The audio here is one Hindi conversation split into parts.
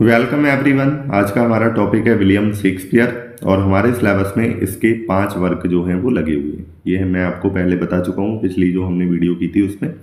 Welcome everyone. आज का हमारा टॉपिक है विलियम शेक्सपियर और हमारे सिलेबस में इसके 5 वर्क जो हैं वो लगे हुए हैं। ये मैं आपको पहले बता चुका हूँ पिछली जो हमने वीडियो की थी उसमें।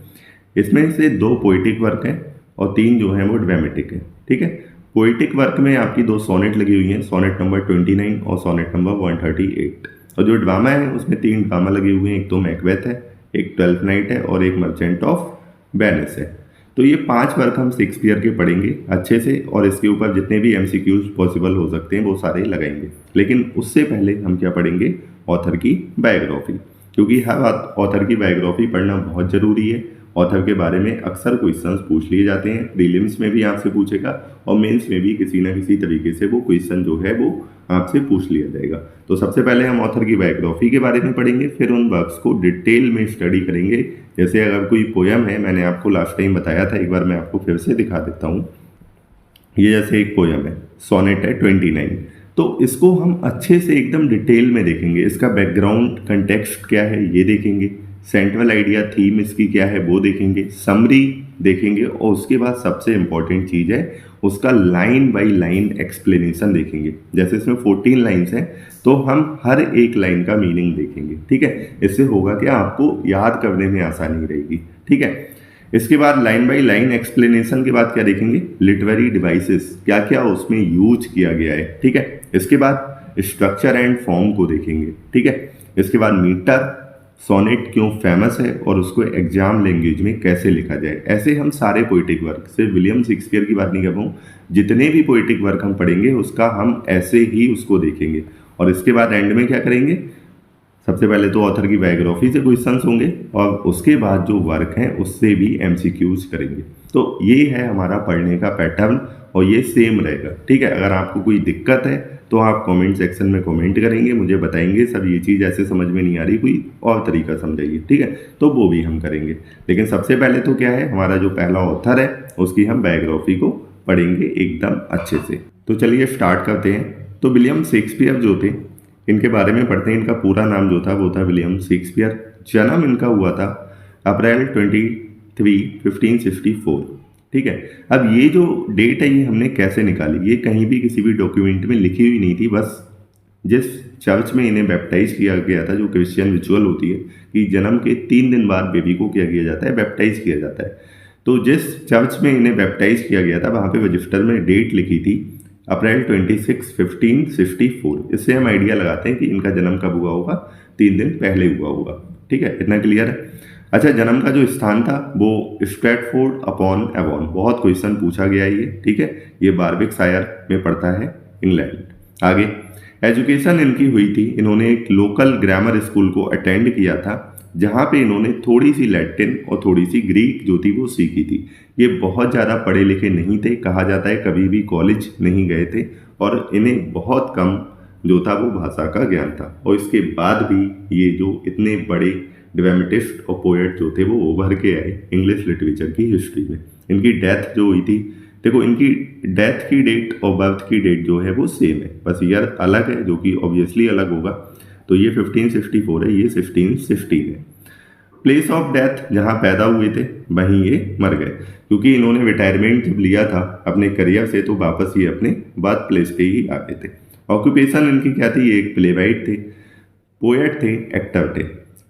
इसमें से 2 पोइटिक वर्क हैं और 3 जो हैं वो ड्रामेटिक हैं। ठीक है, पोइटिक वर्क में आपकी 2 सोनेट लगी हुई हैं, सोनेट नंबर 29 और सोनेट नंबर 138। और जो ड्रामा है उसमें 3 ड्रामा लगे हुए हैं, एक तो मैकबेथ है, एक ट्वेल्थ नाइट है और एक मर्चेंट ऑफ वेनिस है। तो ये 5 वर्क हम शेक्सपियर के पढ़ेंगे अच्छे से और इसके ऊपर जितने भी एमसीक्यूज पॉसिबल हो सकते हैं वो सारे लगाएंगे। लेकिन उससे पहले हम क्या पढ़ेंगे, ऑथर की बायोग्राफी, क्योंकि हर ऑथर की बायोग्राफी पढ़ना बहुत ज़रूरी है। ऑथर के बारे में अक्सर क्वेश्चंस पूछ लिए जाते हैं, प्रीलिम्स में भी आपसे पूछेगा और मेंस में भी किसी न किसी तरीके से वो क्वेश्चन जो है वो आपसे पूछ लिया जाएगा। तो सबसे पहले हम ऑथर की बायोग्राफी के बारे में पढ़ेंगे, फिर उन वर्क्स को डिटेल में स्टडी करेंगे। जैसे अगर कोई पोयम है, मैंने आपको लास्ट टाइम बताया था, एक बार मैं आपको फिर से दिखा देता हूँ। ये जैसे एक पोयम है, सोनेट है 29, तो इसको हम अच्छे से एकदम डिटेल में देखेंगे। इसका बैकग्राउंड कंटेक्स्ट क्या है ये देखेंगे, सेंट्रल आइडिया थीम इसकी क्या है वो देखेंगे, समरी देखेंगे और उसके बाद सबसे इंपॉर्टेंट चीज़ है उसका लाइन बाय लाइन एक्सप्लेनेशन देखेंगे। जैसे इसमें 14 लाइन्स हैं तो हम हर एक लाइन का मीनिंग देखेंगे। ठीक है, इससे होगा कि आपको याद करने में आसानी रहेगी। ठीक है, इसके बाद लाइन बाय लाइन एक्सप्लेनेशन के बाद क्या देखेंगे, लिटरेरी डिवाइसेस क्या क्या उसमें यूज किया गया है। ठीक है, इसके बाद स्ट्रक्चर एंड फॉर्म को देखेंगे। ठीक है, इसके बाद मीटर, सोनेट क्यों फेमस है और उसको एग्जाम लैंग्वेज में कैसे लिखा जाए। ऐसे हम सारे पोइटिक वर्क, सिर्फ विलियम शेक्सपियर की बात नहीं कर रहा हूँ, जितने भी पोइटिक वर्क हम पढ़ेंगे उसका हम ऐसे ही उसको देखेंगे। और इसके बाद एंड में क्या करेंगे, सबसे पहले तो ऑथर की बायोग्राफी से क्वेश्चंस होंगे और उसके बाद जो वर्क हैं उससे भी एमसीक्यूज करेंगे। तो ये है हमारा पढ़ने का पैटर्न और ये सेम रहेगा। ठीक है, अगर आपको कोई दिक्कत है तो आप कमेंट सेक्शन में कमेंट करेंगे, मुझे बताएंगे सर ये चीज़ ऐसे समझ में नहीं आ रही, कोई और तरीका समझाइए। ठीक है, तो वो भी हम करेंगे। लेकिन सबसे पहले तो क्या है, हमारा जो पहला ऑथर है उसकी हम बायोग्राफी को पढ़ेंगे एकदम अच्छे से। तो चलिए स्टार्ट करते हैं। तो विलियम शेक्सपियर जो थे इनके बारे में पढ़ते हैं। इनका पूरा नाम जो था वो था विलियम शेक्सपियर। जन्म इनका हुआ था अप्रैल 23, 1564। ठीक है, अब ये जो डेट है ये हमने कैसे निकाली, ये कहीं भी किसी भी डॉक्यूमेंट में लिखी हुई नहीं थी। बस जिस चर्च में इन्हें बैप्टाइज किया गया था, जो क्रिश्चियन रिचुअल होती है कि जन्म के 3 दिन बाद बेबी को क्या किया जाता है, बैप्टाइज किया जाता है। तो जिस चर्च में इन्हें बैप्टाइज किया गया था वहाँ पे रजिस्टर में डेट लिखी थी अप्रैल 26, 1564। इससे हम आइडिया लगाते हैं कि इनका जन्म कब हुआ होगा, 3 दिन पहले हुआ होगा। ठीक है, इतना क्लियर है। अच्छा, जन्म का जो स्थान था वो स्ट्रैटफोर्ड अपॉन एवॉन, बहुत क्वेश्चन पूछा गया है ये। ठीक है, ये बार्विकशायर में पड़ता है, इंग्लैंड। आगे एजुकेशन इनकी हुई थी, इन्होंने एक लोकल ग्रामर स्कूल को अटेंड किया था जहाँ पे इन्होंने थोड़ी सी लैटिन और थोड़ी सी ग्रीक जो थी वो सीखी थी। ये बहुत ज़्यादा पढ़े लिखे नहीं थे, कहा जाता है कभी भी कॉलेज नहीं गए थे और इन्हें बहुत कम जो था वो भाषा का ज्ञान था। और इसके बाद भी ये जो इतने बड़े ड्रामेटिस्ट और पोएट जो थे वो उभर के आए इंग्लिश लिटरेचर की हिस्ट्री में। इनकी डेथ जो हुई थी, देखो इनकी डेथ की डेट और बर्थ की डेट जो है वो सेम है, बस ईयर अलग है जो कि ऑब्वियसली अलग होगा। तो ये 1564 है, ये 1616 है। प्लेस ऑफ डेथ जहाँ पैदा हुए थे वहीं ये मर गए, क्योंकि इन्होंने रिटायरमेंट जब लिया था अपने करियर से तो वापस ये अपने बर्थ प्लेस पे ही आ गए थे। ऑक्यूपेशन इनकी क्या थी, ये एक प्लेराइट थे, पोएट थे, एक्टर थे।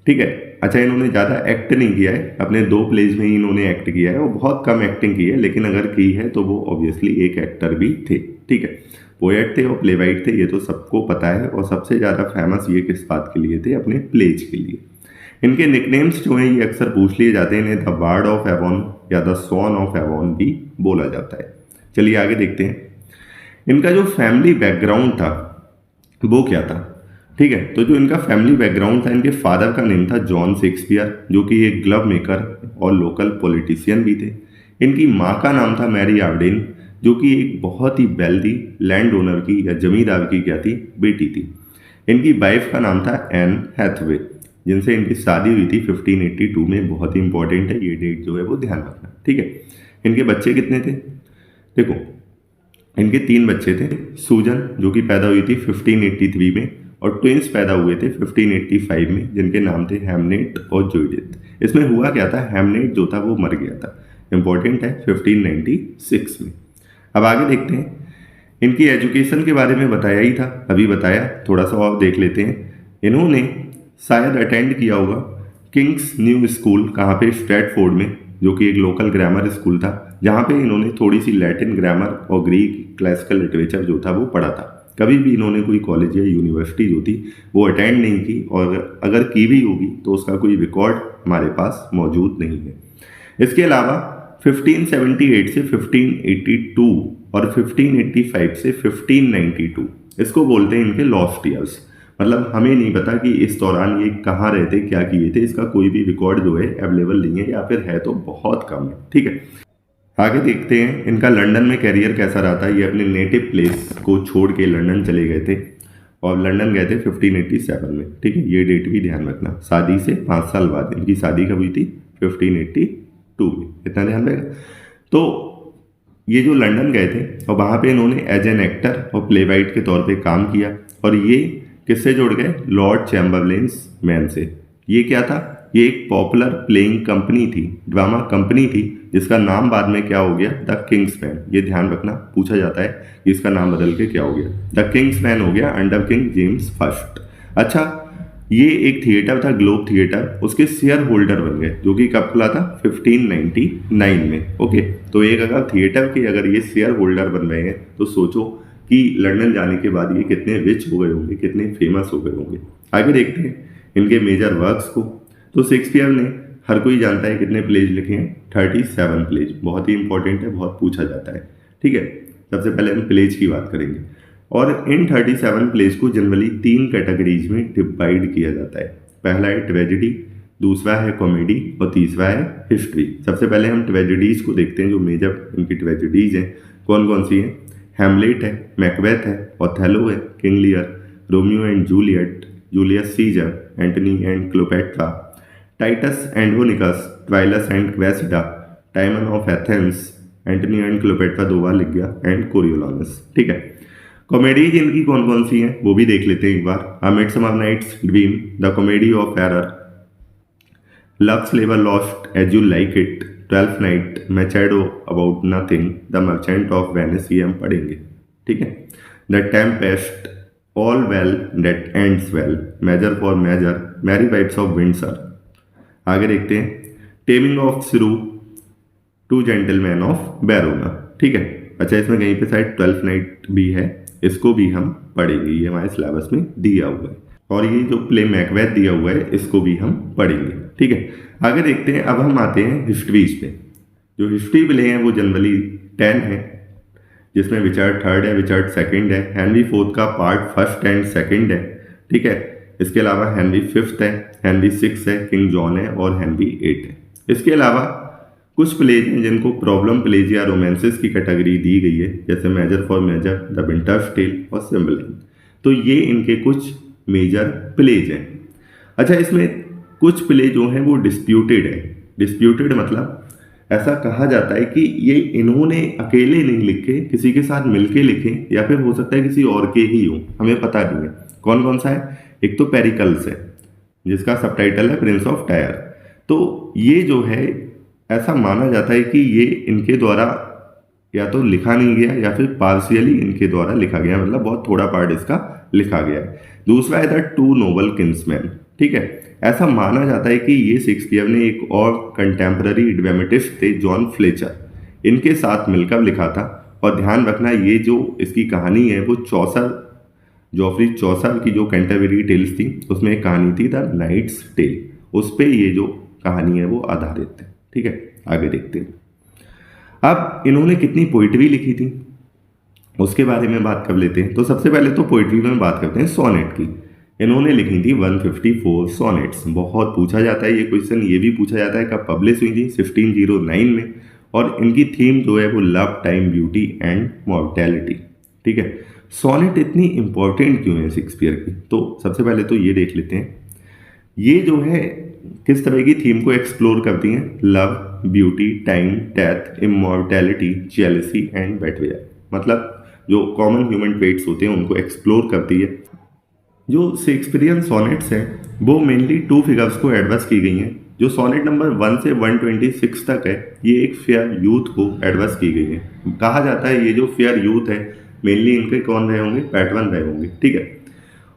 ठीक है, अच्छा इन्होंने ज़्यादा एक्ट नहीं किया है, अपने 2 प्लेज में ही इन्होंने एक्ट किया है और बहुत कम एक्टिंग की है, लेकिन अगर की है तो वो ऑब्वियसली एक एक्टर भी थे। ठीक है, पोएट थे और प्लेराइट थे, ये तो सबको पता है। और सबसे ज़्यादा फेमस ये किस बात के लिए थे, अपने प्लेज के लिए। इनके निकनेम्स जो हैं ये अक्सर पूछ लिए जाते हैं, इन्हें द बार्ड ऑफ एवॉन या द सॉन ऑफ एवॉन भी बोला जाता है। चलिए आगे देखते हैं इनका जो फैमिली बैकग्राउंड था वो क्या था। ठीक है, तो जो इनका फैमिली बैकग्राउंड था, इनके फादर का नेम था जॉन शेक्सपियर जो कि एक ग्लव मेकर और लोकल पॉलिटिशियन भी थे। इनकी माँ का नाम था मैरी आर्डेन जो कि एक बहुत ही वेल्दी लैंड ओनर की या जमींदार की क्या थी, बेटी थी। इनकी वाइफ का नाम था एन हैथवे जिनसे इनकी शादी हुई थी 1582 में। बहुत ही इंपॉर्टेंट है ये डेट जो है वो ध्यान रखना। ठीक है, इनके बच्चे कितने थे, देखो इनके 3 बच्चे थे। सूजन जो कि पैदा हुई थी 1583 में और ट्विंस पैदा हुए थे 1585 में जिनके नाम थे हैमनेट और जूडिथ। इसमें हुआ क्या था, हैमनेट जो था वो मर गया था, इंपॉर्टेंट है, 1596 में। अब आगे देखते हैं इनकी एजुकेशन के बारे में बताया ही था, अभी बताया, थोड़ा सा और देख लेते हैं। इन्होंने शायद अटेंड किया होगा किंग्स न्यू स्कूल, कहाँ पे, स्ट्रैटफोर्ड में, जो कि एक लोकल ग्रामर स्कूल था, जहाँ पे इन्होंने थोड़ी सी लैटिन ग्रामर और ग्रीक क्लासिकल लिटरेचर जो था वो पढ़ा था। कभी भी इन्होंने कोई कॉलेज या यूनिवर्सिटी जो थी वो अटेंड नहीं की, और अगर की भी होगी तो उसका कोई रिकॉर्ड हमारे पास मौजूद नहीं है। इसके अलावा 1578 से 1582 और 1585 से 1592 इसको बोलते हैं इनके लॉस्ट ईयर्स। मतलब हमें नहीं पता कि इस दौरान ये कहाँ रहते, क्या किए थे, इसका कोई भी रिकॉर्ड जो है अवेलेबल नहीं है, या फिर है तो बहुत कम है। ठीक है, आगे देखते हैं इनका लंदन में कैरियर कैसा रहा था। ये अपने नेटिव प्लेस को छोड़ के लंदन चले गए थे, और लंदन गए थे 1587 में। ठीक है, ये डेट भी ध्यान रखना। शादी से 5 साल बाद, इनकी शादी कब हुई थी, 1582 में, इतना ध्यान रहेगा। तो ये जो लंदन गए थे और वहाँ पे इन्होंने एज एन एक्टर और प्लेराइट के तौर पे काम किया, और ये किससे जुड़ गए, लॉर्ड चैम्बरलेन्स मैन से। ये क्या था, ये एक पॉपुलर प्लेइंग कंपनी थी, ड्रामा कंपनी थी, जिसका नाम बाद में क्या हो गया, द किंग्स मैन। ये ध्यान रखना, पूछा जाता है कि इसका नाम बदल के क्या हो गया, द किंग्स मैन हो गया अंडर किंग जेम्स फर्स्ट। अच्छा, ये एक थिएटर था, ग्लोब थिएटर, उसके शेयर होल्डर बन गए, जो कि कब खुला था, 1599 में। ओके, तो एक अगर थिएटर के अगर ये शेयर होल्डर बन गए हैं, तो सोचो कि लंदन जाने के बाद ये कितने रिच हो गए होंगे, कितने फेमस हो गए होंगे। आगे देखते हैं इनके मेजर वर्क्स को। तो शेक्सपियर ने, हर कोई जानता है, कितने प्लेज लिखे हैं, 37 प्लेज। बहुत ही इंपॉर्टेंट है, बहुत पूछा जाता है। ठीक है, सबसे पहले हम प्लेज की बात करेंगे, और इन 37 प्लेज को जनरली 3 कैटेगरीज में डिवाइड किया जाता है। पहला है ट्रेजेडी, दूसरा है कॉमेडी, और तीसरा है हिस्ट्री। सबसे पहले हम ट्रेजेडीज को देखते हैं, जो मेजर इनकी ट्रेजेडीज हैं कौन कौन सी हैं। हैमलेट है, मैकबेथ है, ओथेलो है, King Lear, Romeo and Juliet, Julius Caesar, Antony and Cleopatra, Titus Andronicus, Troilus and Cressida, Timon of Athens, Antony and Cleopatra 2 बार लिख गया, एंड कोरियोलानस। ठीक है, कॉमेडीज इनकी कौन कौन सी हैं वो भी देख लेते हैं एक बार। A midsummer night's dream, the comedy of error, love स्लेवर lost as you like it, twelfth night, much ado about nothing, the merchant of Venice, ये हम पढ़ेंगे। ठीक है, the tempest, all well that ends well, measure for measure, merry wives of Windsor. आगे देखते हैं taming of shrew, two gentlemen of Verona. ठीक है, अच्छा, इसमें कहीं पे शायद ट्वेल्थ नाइट भी है, इसको भी हम पढ़ेंगे, ये हमारे सिलेबस में दिया हुआ है। और ये जो प्ले मैकबेथ दिया हुआ है, इसको भी हम पढ़ेंगे। ठीक है, आगे देखते हैं। अब हम आते हैं हिस्ट्रीज पे। जो हिस्ट्री प्ले हैं वो जनरली 10 है, जिसमें रिचर्ड थर्ड है, रिचर्ड सेकंड है, हेनरी फोर्थ का पार्ट फर्स्ट एंड सेकंड है। ठीक है, इसके अलावा हेनरी फिफ्थ है, हेनरी सिक्स है, किंग जॉन है, और हेनरी 8 है। इसके अलावा कुछ प्लेज हैं जिनको प्रॉब्लम प्लेज या रोमांसेस की कैटेगरी दी गई है, जैसे measure for measure, the winter's tale और सिम्बलिन। तो ये इनके कुछ मेजर प्लेज हैं। अच्छा, इसमें कुछ प्ले जो हैं वो डिस्प्यूटेड है। डिस्प्यूटेड मतलब ऐसा कहा जाता है कि ये इन्होंने अकेले नहीं लिखे, किसी के साथ मिलके लिखे, या फिर हो सकता है किसी और के ही हो, हमें पता नहीं है। कौन कौन सा है, एक तो पेरिकल्स है, जिसका सबटाइटल है प्रिंस ऑफ टायर। तो ये जो है, ऐसा माना जाता है कि ये इनके द्वारा या तो लिखा नहीं गया, या फिर पार्शियली इनके द्वारा लिखा गया, मतलब बहुत थोड़ा पार्ट इसका लिखा गया है। दूसरा है द टू नोबल किंग्समैन। ठीक है, ऐसा माना जाता है कि ये शेक्सपियर ने एक और कंटेम्प्ररी ड्रामेटिस्ट थे, जॉन फ्लेचर, इनके साथ मिलकर लिखा था। और ध्यान रखना, ये जो इसकी कहानी है वो चौसर, जॉफ्री चौसर की जो कैंटरबरी टेल्स थी, उसमें एक कहानी थी द नाइट्स टेल, उस पर ये जो कहानी है वो आधारित है। ठीक है, आगे देखते हैं। अब इन्होंने कितनी पोइट्री लिखी थी उसके बारे में बात कर लेते हैं। तो सबसे पहले तो पोइट्री में बात करते हैं सोनेट की। इन्होंने लिखी थी 154 सोनेट्स। बहुत पूछा जाता है ये क्वेश्चन, ये भी पूछा जाता है कब पब्लिश हुई थी, 1609 में। और इनकी थीम जो है वो love, time, beauty and mortality. ठीक है, सोनेट इतनी इंपॉर्टेंट क्यों है शेक्सपियर की, तो सबसे पहले तो ये देख लेते हैं। ये जो है किस तरह की थीम को एक्सप्लोर करती हैं, love, beauty, time, death, immortality, jealousy and betrayal. मतलब जो कॉमन ह्यूमन ट्रेट्स होते हैं उनको एक्सप्लोर करती है। जो शेक्सपियरियन सोनेट्स हैं वो मेनली 2 फिगर्स को एडवर्स की गई हैं। जो सोनेट नंबर 1 से 126 तक है, ये एक फेयर यूथ को एडवर्स की गई है। कहा जाता है ये जो फेयर यूथ है मेनली इनके कौन रहे होंगे, पैटर्न रहे होंगे, ठीक है।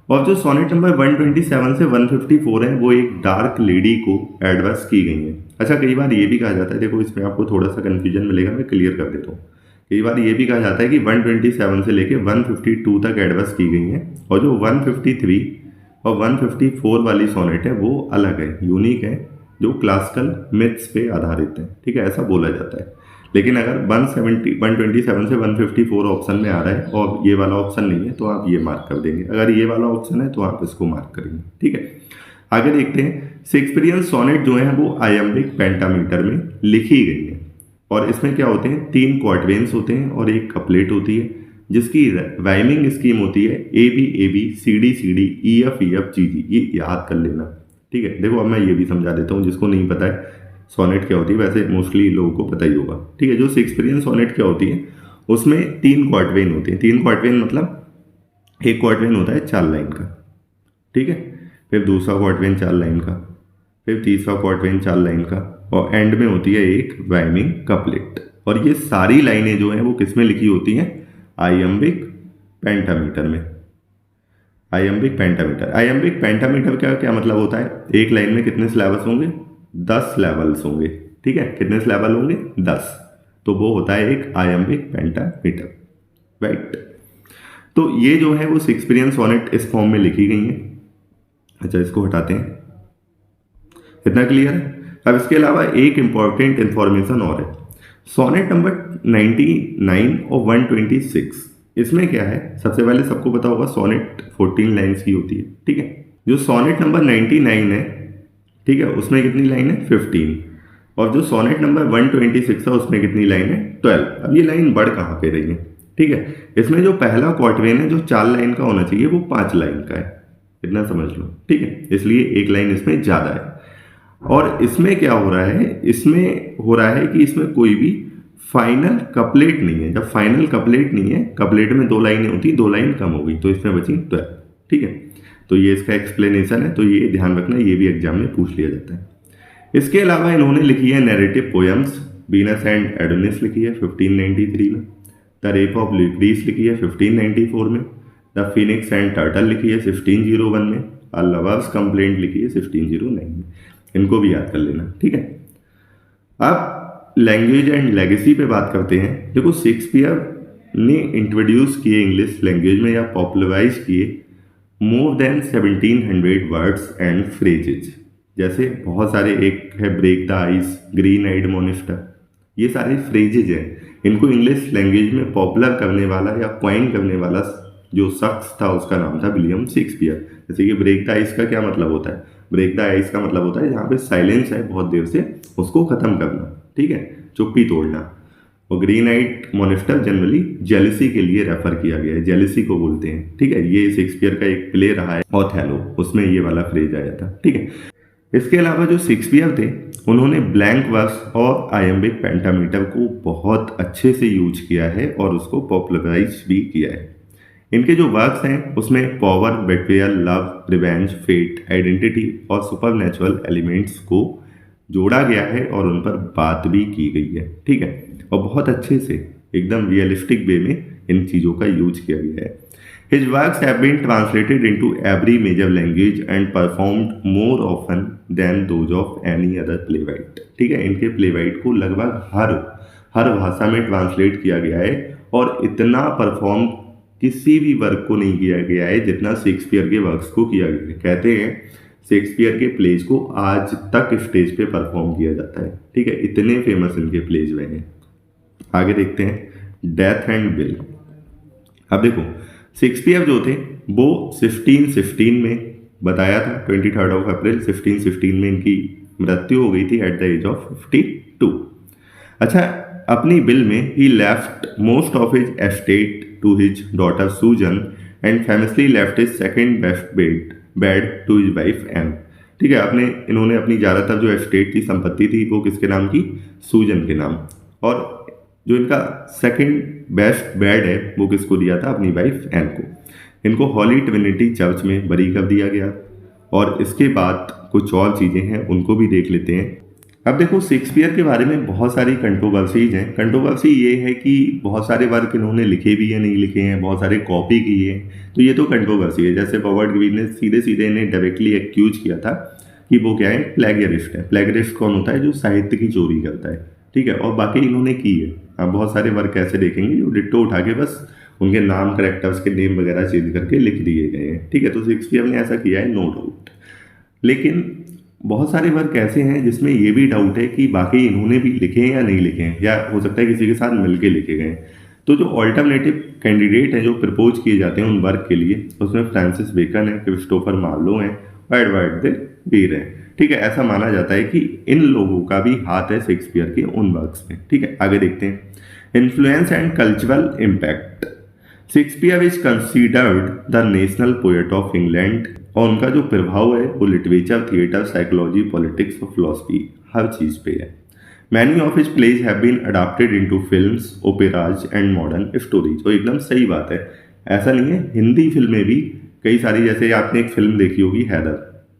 और जो सोनेट नंबर 127 से 154 है वो एक डार्क लेडी को एडवर्स की गई है। अच्छा, कई बार ये भी कहा जाता है, देखो इसमें आपको थोड़ा सा कन्फ्यूजन मिलेगा, मैं क्लियर कर देता हूँ। कई बार ये भी कहा जाता है कि 127 से लेके 152 तक एडवर्स की गई हैं, और जो 153 और 154 वाली सोनेट है वो अलग है, यूनिक है, जो क्लासिकल मिथ्स पे आधारित है, ठीक है, ऐसा बोला जाता है। लेकिन अगर 127 से 154 ऑप्शन में आ रहा है और ये वाला ऑप्शन नहीं है तो आप ये मार्क कर देंगे, अगर ये वाला ऑप्शन है तो आप इसको मार्क करेंगे, ठीक है। आगे देखते हैं, शेक्सपियरियन सोनेट जो है वो आयम्बिक पेंटामीटर में लिखी गई है, और इसमें क्या होते हैं, 3 क्वार्टवेन्स होते हैं और एक कपलेट होती है, जिसकी राइमिंग स्कीम होती है A B C D E F G G, ये याद कर लेना, ठीक है। देखो अब मैं ये भी समझा देता हूँ जिसको नहीं पता है सोनेट क्या होती है, वैसे मोस्टली लोगों को पता ही होगा, ठीक है। जो शेक्सपियरियन सोनेट क्या होती है, उसमें 3 क्वार्टवेन होते हैं। 3 क्वार्टवेन मतलब एक क्वार्टवेन होता है 4 लाइन का, ठीक है, फिर दूसरा क्वार्टवेन 4 लाइन का, फिर तीसरा क्वार्टवेन 4 लाइन का, और एंड में होती है एक राइमिंग कपलेट। और ये सारी लाइनें जो हैं वो किस में लिखी होती हैं, आयम्बिक पेंटामीटर में। आयम्बिक पेंटामीटर का क्या मतलब होता है, एक लाइन में कितने सिलेबस होंगे, 10 लेवल्स होंगे, ठीक है। कितने लेवल होंगे, 10, तो वो होता है एक आयम्बिक पेंटामीटर, राइट। तो ये जो है वो शेक्सपियरियन सोनेट इस फॉर्म में लिखी गई है। अच्छा, इसको हटाते हैं, इतना क्लियर है। अब इसके अलावा एक इंपॉर्टेंट इंफॉर्मेशन और है, सोनेट नंबर 99 और 126, इसमें क्या है, सबसे पहले सबको पता होगा सोनेट 14 लाइन्स की होती है, ठीक है। जो सोनेट नंबर 99 है, ठीक है, उसमें कितनी लाइन है, 15, और जो सोनेट नंबर 126 है उसमें कितनी लाइन है, 12। अब ये लाइन बढ़ कहाँ पे रही है, ठीक है। इसमें जो पहला क्वार्टवेन है जो 4 लाइन का होना चाहिए वो 5 लाइन का है, इतना समझ लो, ठीक है, इसलिए एक लाइन इसमें ज़्यादा है। और इसमें क्या हो रहा है, इसमें हो रहा है कि इसमें कोई भी फाइनल कपलेट नहीं है। जब फाइनल कपलेट नहीं है, कपलेट में 2 लाइनें होती, 2 लाइन कम हो गई, तो इसमें बची 12, ठीक है। तो ये इसका एक्सप्लेनेशन है, तो ये ध्यान रखना, ये भी एग्जाम में पूछ लिया जाता है। इसके अलावा इन्होंने लिखी है narrative poems, Venus and Adonis लिखी है 1593 में, द रेप ऑफ ल्यूक्रीस लिखी है 1594 में, द फिनिक्स एंड टर्टल लिखी है 1601 में, अ लवर्स कंप्लेंट लिखी है 1609 में। इनको भी याद कर लेना, ठीक है। अब लैंग्वेज एंड लेगेसी पे बात करते हैं। देखो, शेक्सपियर ने इंट्रोड्यूस किए इंग्लिश लैंग्वेज में या पॉपुलराइज किए more than 1700 words and phrases. जैसे बहुत सारे, एक है ब्रेक द आइस, ग्रीन आइड मॉनिस्टर, ये सारे फ्रेजेज हैं। इनको इंग्लिश लैंग्वेज में पॉपुलर करने वाला या क्वाइन करने वाला जो शख्स था उसका नाम था विलियम शेक्सपियर। जैसे कि ब्रेक द आइस का क्या मतलब होता है, ब्रेक द आइस का मतलब होता है जहाँ पे साइलेंस है बहुत देर से उसको ख़त्म करना, ठीक है, चुप्पी तोड़ना। और ग्रीन आइट मॉनिस्टर जनरली जेलिसी के लिए रेफर किया गया है, जेलिसी को बोलते हैं, ठीक है। ये शेक्सपियर का एक प्ले रहा है ओथेलो, उसमें ये वाला फ्रेज आया था, ठीक है। इसके अलावा जो शेक्सपियर थे उन्होंने ब्लैंक वर्स और आयम्बिक पेंटामीटर को बहुत अच्छे से यूज किया है और उसको पॉपुलराइज भी किया है। इनके जो वर्क्स हैं उसमें power, betrayal, love, revenge, fate, identity और सुपरनैचुरल एलिमेंट्स को जोड़ा गया है और उन पर बात भी की गई है, ठीक है। और बहुत अच्छे से एकदम रियलिस्टिक वे में इन चीज़ों का यूज किया गया है। His works have been translated into every major language and performed more often than those of any other playwright, ठीक है। इनके प्लेवाइट को लगभग हर भाषा में ट्रांसलेट किया गया है और इतना परफॉर्म किसी भी वर्क को नहीं किया गया है जितना शेक्सपियर के वर्क्स को किया गया है। कहते हैं शेक्सपियर के प्लेज को आज तक स्टेज पे परफॉर्म किया जाता है, ठीक है, इतने फेमस इनके प्लेज हुए हैं। आगे देखते हैं डेथ एंड विल। अब देखो, शेक्सपियर जो थे वो 1616 में बताया था, 23 अप्रैल 1616 में इनकी मृत्यु हो गई थी एट द एज ऑफ 52। अच्छा, अपनी विल में ही left most of his estate to his daughter Susan and famously left his second best bed to his wife M, ठीक है। इन्होंने अपनी ज़्यादातर जो एस्टेट थी, संपत्ति थी, वो किसके नाम की, सूजन के नाम, और जो इनका सेकंड बेस्ट बेड है वो किसको दिया था, अपनी वाइफ एन को। इनको हॉली ट्रिनिटी चर्च में बरी कर दिया गया। और इसके बाद कुछ और चीज़ें हैं उनको भी देख लेते हैं। अब देखो शेक्सपियर के बारे में बहुत सारी कंट्रोवर्सीज हैं। कंट्रोवर्सी ये है कि बहुत सारे वर्क इन्होंने लिखे भी हैं, नहीं लिखे हैं, बहुत सारे कॉपी किए हैं, तो ये तो कंट्रोवर्सी है। जैसे रॉबर्ट ग्रीन ने सीधे सीधे इन्हें डायरेक्टली एक्यूज किया था कि वो क्या है, प्लेगियरिस्ट है। प्लेगियरिस्ट कौन होता है? जो साहित्य की चोरी करता है, ठीक है। और बाकी इन्होंने की है। आप बहुत सारे वर्क ऐसे देखेंगे जो डिट्टो उठा के बस उनके नाम, करेक्टर्स के नेम वगैरह चेंज करके लिख दिए गए हैं, ठीक है। तो शेक्सपियर ने ऐसा किया है, नो डाउट। लेकिन बहुत सारे वर्क ऐसे हैं जिसमें ये भी डाउट है कि बाकी इन्होंने भी लिखे हैं या नहीं लिखे हैं, या हो सकता है किसी के साथ मिलके लिखे गए हैं। तो जो ऑल्टरनेटिव कैंडिडेट हैं जो प्रपोज किए जाते हैं उन वर्क के लिए, उसमें फ्रांसिस बेकन है, क्रिस्टोफर मार्लो हैं और एडवर्ड दे वीर हैं, ठीक है। ऐसा माना जाता है कि इन लोगों का भी हाथ है शेक्सपियर के उन वर्क्स में, ठीक है। आगे देखते हैं influence and cultural impact. Shakespeare is considered the national poet of England, और उनका जो प्रभाव है वो लिटरेचर, थिएटर, साइकोलॉजी, पॉलिटिक्स और फिलोसफी हर चीज़ पे है। Many of his plays have been adapted into films, operas and modern stories. तो एकदम सही बात है, ऐसा नहीं है, हिंदी फिल्में भी कई सारी, जैसे आपने एक फिल्म देखी होगी हैदर,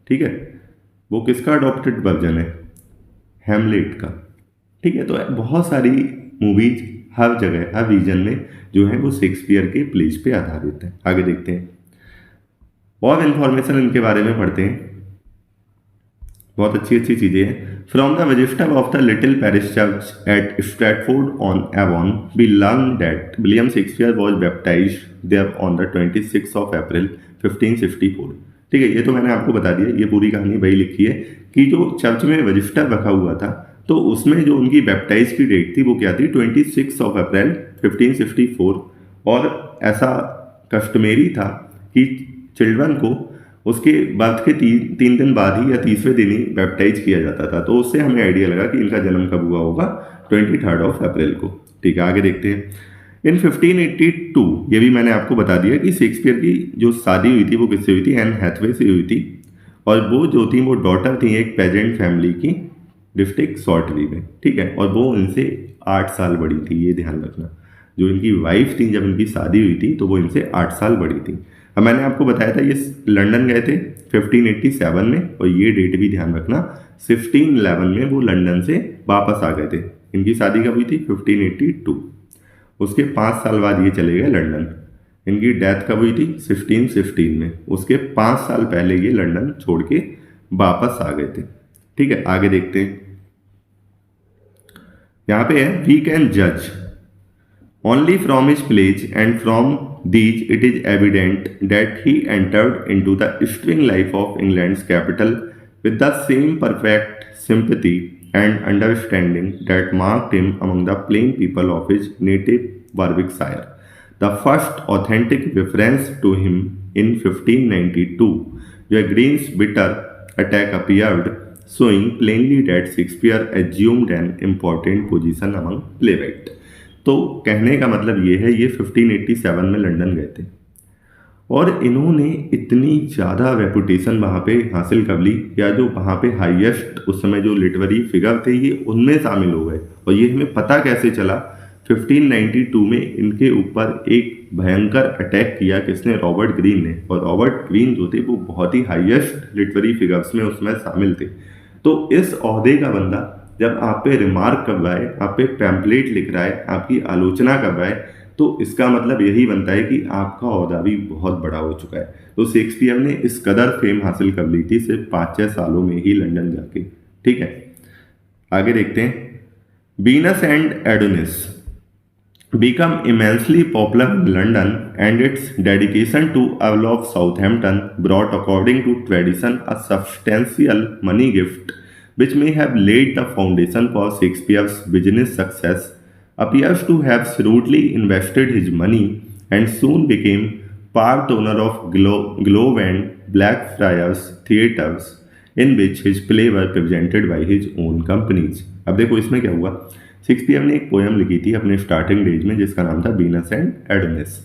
ठीक है, वो किसका अडॉप्टेड वर्जन है? हैमलेट का, ठीक है। तो बहुत सारी मूवीज हर जगह, हर रीजन में जो है वो शेक्सपियर के प्लेज पे आधारित है। आगे देखते हैं और इन्फॉर्मेशन इनके बारे में पढ़ते हैं। बहुत अच्छी अच्छी चीज़ें हैं। From the register of the little parish church at Stratford on Avon we learn that William Shakespeare was baptised there on the 26 of April 1564, ठीक है। ये तो मैंने आपको बता दिया, ये पूरी कहानी वही लिखी है कि जो चर्च में रजिस्टर रखा हुआ था तो उसमें जो उनकी बैप्टाइज की डेट थी वो क्या थी? 26 ऑफ अप्रैल 1564। और ऐसा कस्टमेरी था कि चिल्ड्रन को उसके बर्थ के तीन दिन बाद ही या तीसरे दिन ही बैप्टाइज किया जाता था। तो उससे हमें आइडिया लगा कि इनका जन्म कब हुआ होगा, 23 ऑफ अप्रैल को, ठीक है। आगे देखते हैं इन 1582, ये भी मैंने आपको बता दिया कि शेक्सपियर की जो शादी हुई थी वो किससे हुई थी? एन हैथवे से हुई थी। और वो जो थी वो डॉटर थी एक पेजेंट फैमिली की डिस्ट्रिक्ट सॉल्टरी में, ठीक है। और वो इनसे 8 साल बड़ी थी, ये ध्यान रखना। जो इनकी वाइफ थी जब इनकी शादी हुई थी तो वो इनसे 8 साल बड़ी थी। अब मैंने आपको बताया था ये लंदन गए थे 1587 में, और ये डेट भी ध्यान रखना, 1611 में वो लंदन से वापस आ गए थे। इनकी शादी कब हुई थी? 1582। उसके 5 साल बाद ये चले गए लंदन। इनकी डेथ कब हुई थी? 1616 में। उसके 5 साल पहले ये लंदन छोड़ के वापस आ गए थे, ठीक है। आगे देखते हैं, यहाँ पे है वी कैन जज only from his plays, and from these it is evident that he entered into the stirring life of England's capital with the same perfect sympathy and understanding that marked him among the plain people of his native Warwickshire. The first authentic reference to him in 1592, where Green's bitter attack appeared, showing plainly that Shakespeare assumed an important position among playwrights. तो कहने का मतलब ये है, ये 1587 में लंदन गए थे और इन्होंने इतनी ज़्यादा रेपुटेशन वहाँ पे हासिल कर ली, या जो वहाँ पे हाईएस्ट उस समय जो लिटरेरी फिगर थे ये उनमें शामिल हो गए। और ये हमें पता कैसे चला? 1592 में इनके ऊपर एक भयंकर अटैक किया किसने? रॉबर्ट ग्रीन ने। और रॉबर्ट ग्रीन जो थे वो बहुत ही हाईएस्ट लिटरेरी फिगर्स में उसमें शामिल थे। तो इस ओहदे का बंदा जब आप पे रिमार्क कर रहा है, आप पे पैम्पलेट लिख रहा है, आपकी आलोचना कर रहा है, तो इसका मतलब यही बनता है कि आपका ओहदा भी बहुत बड़ा हो चुका है। तो शेक्सपियर ने इस कदर फेम हासिल कर ली थी सिर्फ 5-6 सालों में ही लंदन जाके, ठीक है। आगे देखते हैं Venus and Adonis become immensely popular in London, and its dedication to Earl of Southampton brought, according to tradition, a substantial money gift which may have laid the foundation for Shakespeare's business success, appears to have shrewdly invested his money and soon became part owner of Globe and Blackfriars theatres, in which his play were presented by his own companies. अब देखो इसमें क्या हुआ, शेक्सपियर ने एक पोएम लिखी थी अपने स्टार्टिंग डेज में जिसका नाम था वीनस एंड एडोनिस,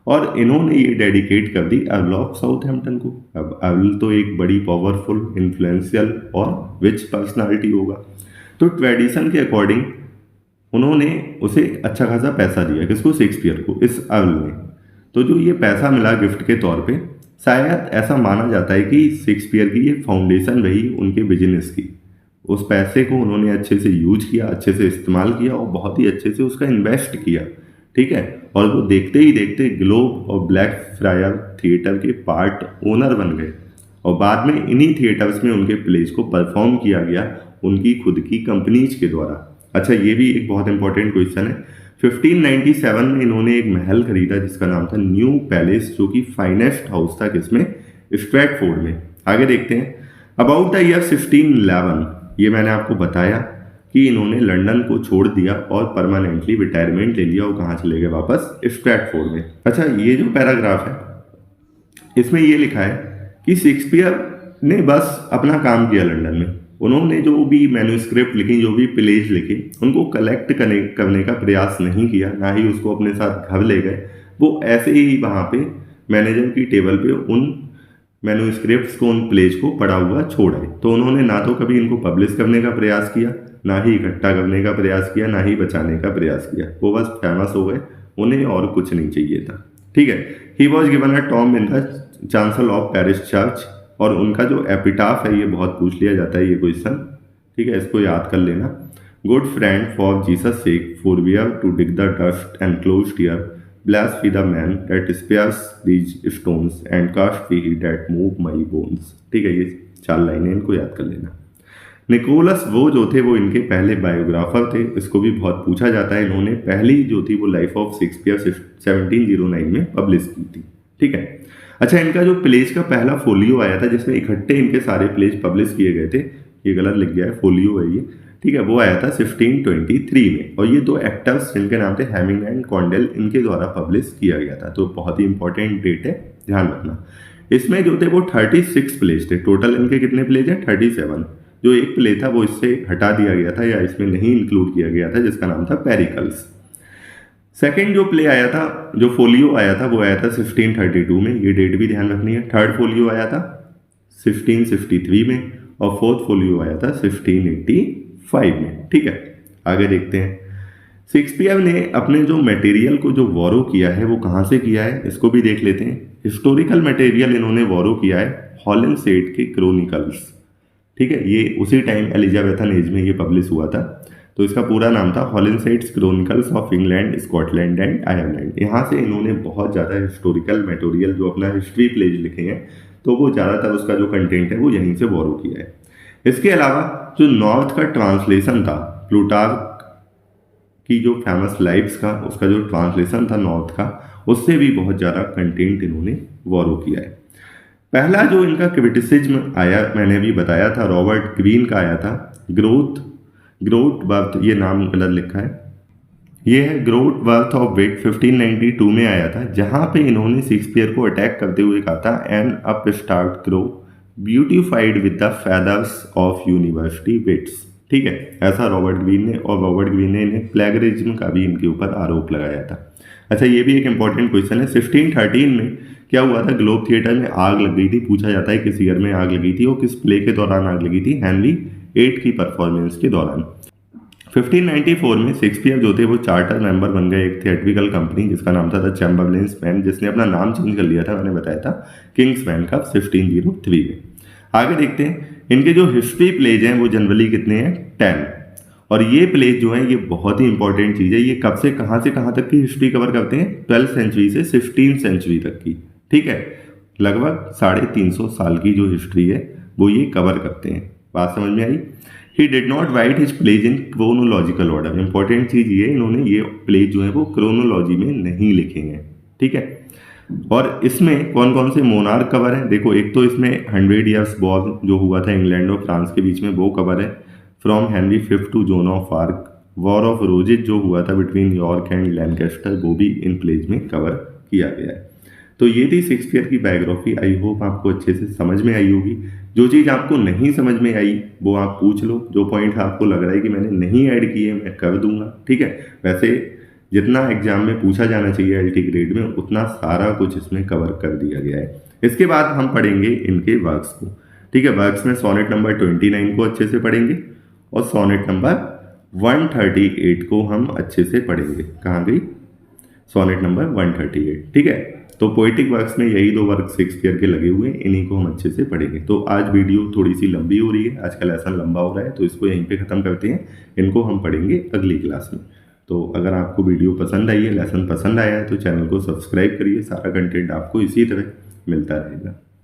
और इन्होंने ये डेडिकेट कर दी अर्ल ऑफ साउथहैम्पटन को। अब अर्ल तो एक बड़ी पावरफुल, इन्फ्लुएंशियल और रिच पर्सनालिटी होगा, तो ट्रेडिशन के अकॉर्डिंग उन्होंने उसे अच्छा खासा पैसा दिया। किसको? शेक्सपियर को, इस अर्ल ने। तो जो ये पैसा मिला गिफ्ट के तौर पे, शायद ऐसा माना जाता है कि शेक्सपियर की ये फाउंडेशन रही उनके बिजनेस की। उस पैसे को उन्होंने अच्छे से यूज किया, अच्छे से इस्तेमाल किया और बहुत ही अच्छे से उसका इन्वेस्ट किया, ठीक है। और वो देखते ही देखते ग्लोब और ब्लैक फ्रायर थिएटर के पार्ट ओनर बन गए और बाद में इन्हीं थिएटर्स में उनके प्लेज को परफॉर्म किया गया उनकी खुद की कंपनीज के द्वारा। अच्छा, ये भी एक बहुत इंपॉर्टेंट क्वेश्चन है। 1597 में इन्होंने एक महल खरीदा जिसका नाम था न्यू पैलेस, जो कि फाइनेस्ट हाउस था किसमें, स्ट्रैटफोर्ड में। आगे देखते हैं। अबाउट द ईयर 1611, ये मैंने आपको बताया कि इन्होंने लंदन को छोड़ दिया और परमानेंटली रिटायरमेंट ले लिया और कहाँ चले गए, वापस स्ट्रैटफोर्ड में। अच्छा, ये जो पैराग्राफ है इसमें ये लिखा है कि शेक्सपियर ने बस अपना काम किया लंदन में। उन्होंने जो भी मैन्युस्क्रिप्ट लिखी, जो भी प्लेज लिखे, उनको कलेक्ट करने का प्रयास नहीं किया, ना ही उसको अपने साथ घर ले गए। वो ऐसे ही वहाँ पे मैनेजर की टेबल पे उन मैन्युस्क्रिप्ट्स को, उन प्लेज को पढ़ा हुआ छोड़ आए। तो उन्होंने ना तो कभी इनको पब्लिश करने का प्रयास किया, ना ही इकट्ठा करने का प्रयास किया, ना ही बचाने का प्रयास किया। वो बस फेमस हो गए, उन्हें और कुछ नहीं चाहिए था, ठीक है। He was given a tomb in the chancel of parish church, और उनका जो एपिटाफ है ये बहुत पूछ लिया जाता है ये क्वेश्चन, ठीक है, इसको याद कर लेना। Good friend for Jesus sake forbear to dig the dust enclosed here, blessed be the man that spares these stones and cursed be that move my bones, ठीक है। ये 4 लाइनें इनको याद कर लेना। निकोलस वो जो थे वो इनके पहले बायोग्राफर थे, इसको भी बहुत पूछा जाता है। इन्होंने पहली जो थी वो लाइफ ऑफ शेक्सपियर 1709 में पब्लिश की थी, ठीक है। अच्छा, इनका जो प्लेज का पहला फोलियो आया था जिसमें इकट्ठे इनके सारे प्लेज पब्लिश किए गए थे, ये गलत लिख गया है, फोलियो है ये, ठीक है, वो आया था 1623 में। और ये 2 एक्टर्स जिनके नाम थे हैमिंग एंड कॉन्डेल, इनके द्वारा पब्लिश किया गया था। तो बहुत ही इंपॉर्टेंट डेट है, ध्यान रखना। इसमें जो थे वो 36 प्लेज थे, टोटल इनके कितने प्लेज हैं, 37। जो एक प्ले था वो इससे हटा दिया गया था या इसमें नहीं इंक्लूड किया गया था, जिसका नाम था पेरिकल्स। सेकेंड जो प्ले आया था, जो फोलियो आया था, वो आया था 1632 में, ये डेट भी ध्यान रखनी है। थर्ड फोलियो आया था 1663 में और फोर्थ फोलियो आया था 1685 में, ठीक है। आगे देखते हैं। शेक्सपियर ने अपने जो मटेरियल को जो वॉरो किया है वो कहाँ से किया है, इसको भी देख लेते हैं। हिस्टोरिकल मटेरियल इन्होंने वॉरो किया है हॉलिंसेट के क्रोनिकल्स, ठीक है। ये उसी टाइम एलिजाबेथन एज में ये पब्लिश हुआ था। तो इसका पूरा नाम था Holinshed's chronicles of England, Scotland and Ireland. यहाँ से इन्होंने बहुत ज़्यादा हिस्टोरिकल मटेरियल, जो अपना हिस्ट्री प्लेज लिखे हैं, तो वो ज़्यादातर उसका जो कंटेंट है वो यहीं से बोरो किया है। इसके अलावा जो नॉर्थ का ट्रांसलेशन था प्लूटार्क की जो फेमस लाइव्स का, उसका जो ट्रांसलेशन था नॉर्थ का, उससे भी बहुत ज़्यादा कंटेंट इन्होंने बोरो किया है। पहला जो इनका क्रिटिसिज्म आया, मैंने अभी बताया था, रॉबर्ट ग्रीन का आया था। ग्रोथ बर्थ, ये नाम गलत लिखा है, ये है ग्रोथ बर्थ ऑफ विट, 1592 में आया था, जहां पे इन्होंने शेक्सपियर को अटैक करते हुए कहा था an upstart crow beautified with the feathers of university wits, ठीक है, ऐसा रॉबर्ट ग्रीन ने। और रॉबर्ट ग्रीन ने इन्हें प्लेगरिज्म का भी इनके ऊपर आरोप लगाया था। अच्छा, ये भी एक इंपॉर्टेंट क्वेश्चन है। 1613 में क्या हुआ था, ग्लोब थिएटर में आग लग गई थी। पूछा जाता है किस ईयर में आग लगी थी और किस प्ले के दौरान आग लगी थी, हेनरी 8 की परफॉर्मेंस के दौरान। 1594 में शेक्सपियर जो थे वो चार्टर मेंबर बन गए एक थिएट्रिकल कंपनी जिसका नाम था द चैम्बरलेन्स मैन, जिसने अपना नाम चेंज कर लिया था, मैंने बताया था, किंग्स मैन का 1603 में। आगे देखते हैं। इनके जो हिस्ट्री प्लेज हैं वो जनरली कितने हैं, 10। और ये प्लेज जो है ये बहुत ही इंपॉर्टेंट चीज़ है। ये कब से कहाँ तक की हिस्ट्री कवर करते हैं, 12th सेंचुरी से 16th सेंचुरी तक की, ठीक है। लगभग 350 साल की जो हिस्ट्री है वो ये कवर करते हैं। बात समझ में आई। He did not write his plays in chronological order. Important चीज़ ये, इन्होंने ये प्लेज जो है वो क्रोनोलॉजी में नहीं लिखे हैं, ठीक है। और इसमें कौन कौन से मोनार्क कवर हैं, देखो, एक तो इसमें 100 ईयर्स वॉर जो हुआ था इंग्लैंड और फ्रांस के बीच में, वो कवर है। From Henry 5 to Joan of Arc, war of roses जो हुआ था बिटवीन यॉर्क एंड लैंकेस्टर, वो भी इन प्लेज में कवर किया गया है। तो ये थी शेक्सपियर की बायोग्राफी। आई होप आपको अच्छे से समझ में आई होगी। जो चीज़ आपको नहीं समझ में आई वो आप पूछ लो, जो पॉइंट आपको लग रहा है कि मैंने नहीं ऐड किए मैं कर दूंगा, ठीक है। वैसे जितना एग्जाम में पूछा जाना चाहिए एलटी ग्रेड में, उतना सारा कुछ इसमें कवर कर दिया गया है। इसके बाद हम पढ़ेंगे इनके वर्क्स को, ठीक है। वर्क्स में सोनेट नंबर 29 को अच्छे से पढ़ेंगे और सोनेट नंबर 138 को हम अच्छे से पढ़ेंगे। कहाँ गई, सोनेट नंबर 138, ठीक है। तो पोएटिक वर्क्स में यही 2 वर्क शेक्सपियर के लगे हुए हैं, इन्हीं को हम अच्छे से पढ़ेंगे। तो आज वीडियो थोड़ी सी लंबी हो रही है, आज का लेसन लंबा हो रहा है, तो इसको यहीं पे ख़त्म करते हैं। इनको हम पढ़ेंगे अगली क्लास में। तो अगर आपको वीडियो पसंद आई है, लेसन पसंद आया है, तो चैनल को सब्सक्राइब करिए। सारा कंटेंट आपको इसी तरह मिलता रहेगा।